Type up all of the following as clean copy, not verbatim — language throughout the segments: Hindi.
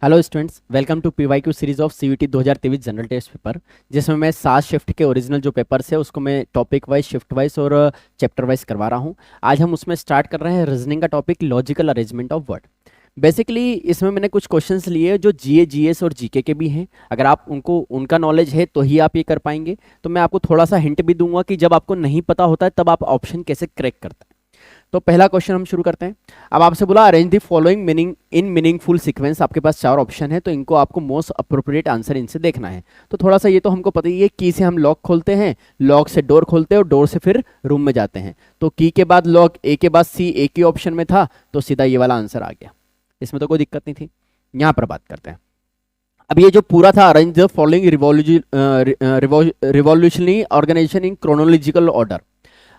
Hello students, welcome to PYQ series of CUET 2023 general test paper, जिसमें मैं 7 शिफ्ट के ओरिजिनल जो पेपर्स है उसको मैं टॉपिक वाइज, शिफ्ट वाइज और चैप्टर वाइज करवा रहा हूं। आज हम उसमें स्टार्ट कर रहे हैं रीजनिंग का topic, logical arrangement of word. Basically इसमें मैंने कुछ क्वेश्चंस लिए जो जीए, जीएस और जीके के भी हैं। अगर आप उनका नॉलेज है तो ही आप ये कर पाएंगे। तो मैं आपको थोड़ा सा हिंट भी दूंगा कि जब आपको नहीं पता होता है तब आप ऑप्शन कैसे क्रैक करते हैं। तो पहला क्वेश्चन हम शुरू करते हैं। अब आपसे बोला arrange the following meaning in meaningful sequence. आपके पास 4 ऑप्शन है, तो इनको आपको मोस्ट अप्रोप्रिएट आंसर इनसे देखना है। तो थोड़ा सा ये तो हमको पता ही है, की से हम लॉक खोलते हैं, लॉक से डोर खोलते हैं और डोर से फिर रूम में जाते हैं। तो की के बाद लॉक, ए के बाद सी, एक ही ऑप्शन में था तो सीधा ये वाला आंसर आ गया। इसमें तो कोई दिक्कत नहीं थी। यहां पर बात करते हैं। अब ये जो पूरा था, arrange the following revolutionary organisation in chronological order.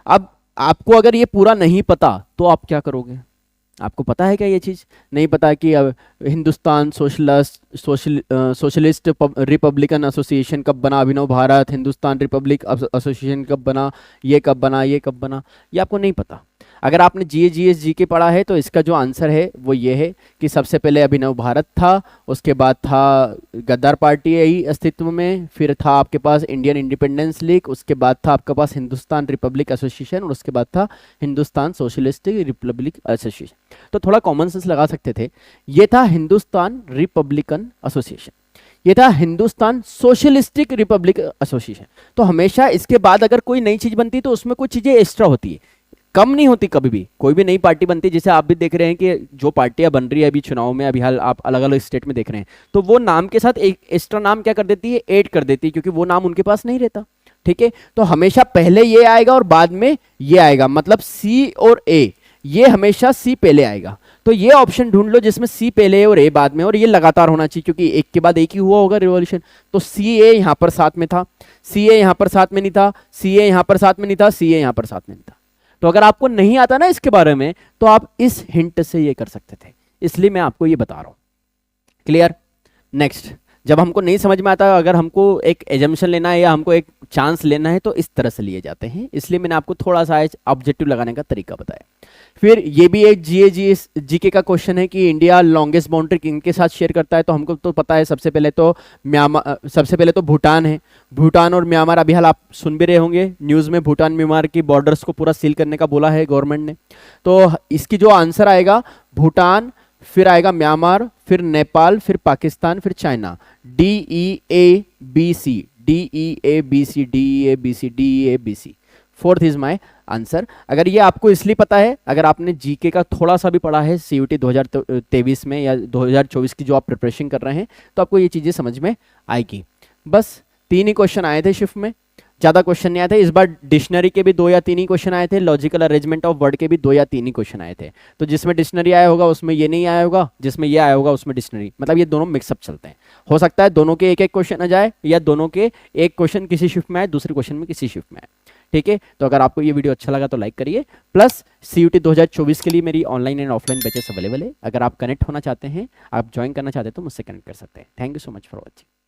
अब आपको अगर ये पूरा नहीं पता तो आप क्या करोगे? आपको पता है क्या ये चीज़? नहीं पता कि अब हिंदुस्तान सोशलिस्ट रिपब्लिकन एसोसिएशन कब बना, अभिनव भारत हिंदुस्तान रिपब्लिक एसोसिएशन कब बना, ये कब बना, ये कब बना, ये आपको नहीं पता। अगर आपने जीए, जीएस, जीके पढ़ा है तो इसका जो आंसर है वो ये है कि सबसे पहले अभिनव भारत था, उसके बाद था गद्दार पार्टी यही अस्तित्व में, फिर था आपके पास इंडियन इंडिपेंडेंस लीग, उसके बाद था आपके पास हिंदुस्तान रिपब्लिक एसोसिएशन और उसके बाद था हिंदुस्तान सोशलिस्टिक रिपब्लिक एसोसिएशन। तो थोड़ा कॉमन सेंस लगा सकते थे। ये था हिंदुस्तान रिपब्लिकन एसोसिएशन, ये था हिंदुस्तान सोशलिस्टिक रिपब्लिक एसोसिएशन। तो हमेशा इसके बाद अगर कोई नई चीज बनती है तो उसमें कुछ चीजें एक्स्ट्रा होती है, कम नहीं होती कभी भी। कोई भी नई पार्टी बनती है, जैसे आप भी देख रहे हैं कि जो पार्टियां बन रही है अभी चुनाव में, अभी हाल आप अलग अलग स्टेट में देख रहे हैं, तो वो नाम के साथ एक एक्स्ट्रा नाम क्या कर देती है, ऐड कर देती है, क्योंकि वो नाम उनके पास नहीं रहता। ठीक है, तो हमेशा पहले ये आएगा और बाद में ये आएगा, मतलब सी और ए, ये हमेशा सी पहले आएगा। तो ये ऑप्शन ढूंढ लो जिसमें सी पहले और ए बाद में, और ये लगातार होना चाहिए क्योंकि एक के बाद एक ही हुआ होगा रिवॉल्यूशन। तो सी ए यहां पर साथ में था, सी ए यहां पर साथ में नहीं था, सी ए यहां पर साथ में नहीं था, सी ए यहां पर साथ में नहीं था। तो अगर आपको नहीं आता ना इसके बारे में तो आप इस हिंट से ये कर सकते थे, इसलिए मैं आपको ये बता रहा हूं। क्लियर? नेक्स्ट, जब हमको नहीं समझ में आता, अगर हमको एक एजम्पशन लेना है या हमको एक चांस लेना है तो इस तरह से लिए जाते हैं, इसलिए मैंने आपको थोड़ा सा ऑब्जेक्टिव लगाने का तरीका बताया। फिर ये भी एक जीए, जीके का क्वेश्चन है कि इंडिया लॉन्गेस्ट बाउंड्री किनके साथ शेयर करता है। तो हमको तो पता है, सबसे पहले तो म्यांमार, सबसे पहले तो भूटान है। भूटान और म्यांमार, अभी हाल आप सुन भी रहे होंगे न्यूज़ में, भूटान म्यांमार की बॉर्डर्स को पूरा सील करने का बोला है गवर्नमेंट ने। तो इसकी जो आंसर आएगा, भूटान, फिर आएगा म्यांमार, फिर नेपाल, फिर पाकिस्तान, फिर China. D E A B C, D E A B C, D E A B C, D E A B C, fourth is my answer. अगर ये आपको इसलिए पता है, अगर आपने जीके का थोड़ा सा भी पढ़ा है सीयूटी 2023 में या 2024 की जो आप प्रिपरेशन कर रहे हैं, तो आपको ये चीज़ें समझ में आएगी। बस 3 ही क्वेश्चन आए थे शिफ्ट में, ज़्यादा क्वेश्चन नहीं आए थे। इस बार डिक्शनरी के भी 2 या 3 ही क्वेश्चन आए थे, लॉजिकल अरेंजमेंट ऑफ वर्ड के भी 2 या 3 ही क्वेश्चन आए थे। तो जिसमें डिक्शनरी आया होगा उसमें ये नहीं आया होगा, जिसमें ये आया होगा उसमें डिक्शनरी, मतलब ये दोनों मिक्सअप चलते हैं। हो सकता है दोनों के एक एक क्वेश्चन आ जाए, या दोनों के एक क्वेश्चन किसी शिफ्ट में आए, दूसरे क्वेश्चन में किसी शिफ्ट में आए। ठीक है, तो अगर आपको ये वीडियो अच्छा लगा तो लाइक करिए। प्लस सीयूटी 2024 के लिए मेरी online and offline batches available है। अगर आप कनेक्ट होना चाहते हैं, आप ज्वाइन करना चाहते हैं तो मुझसे कनेक्ट कर सकते हैं। Thank you so much for watching.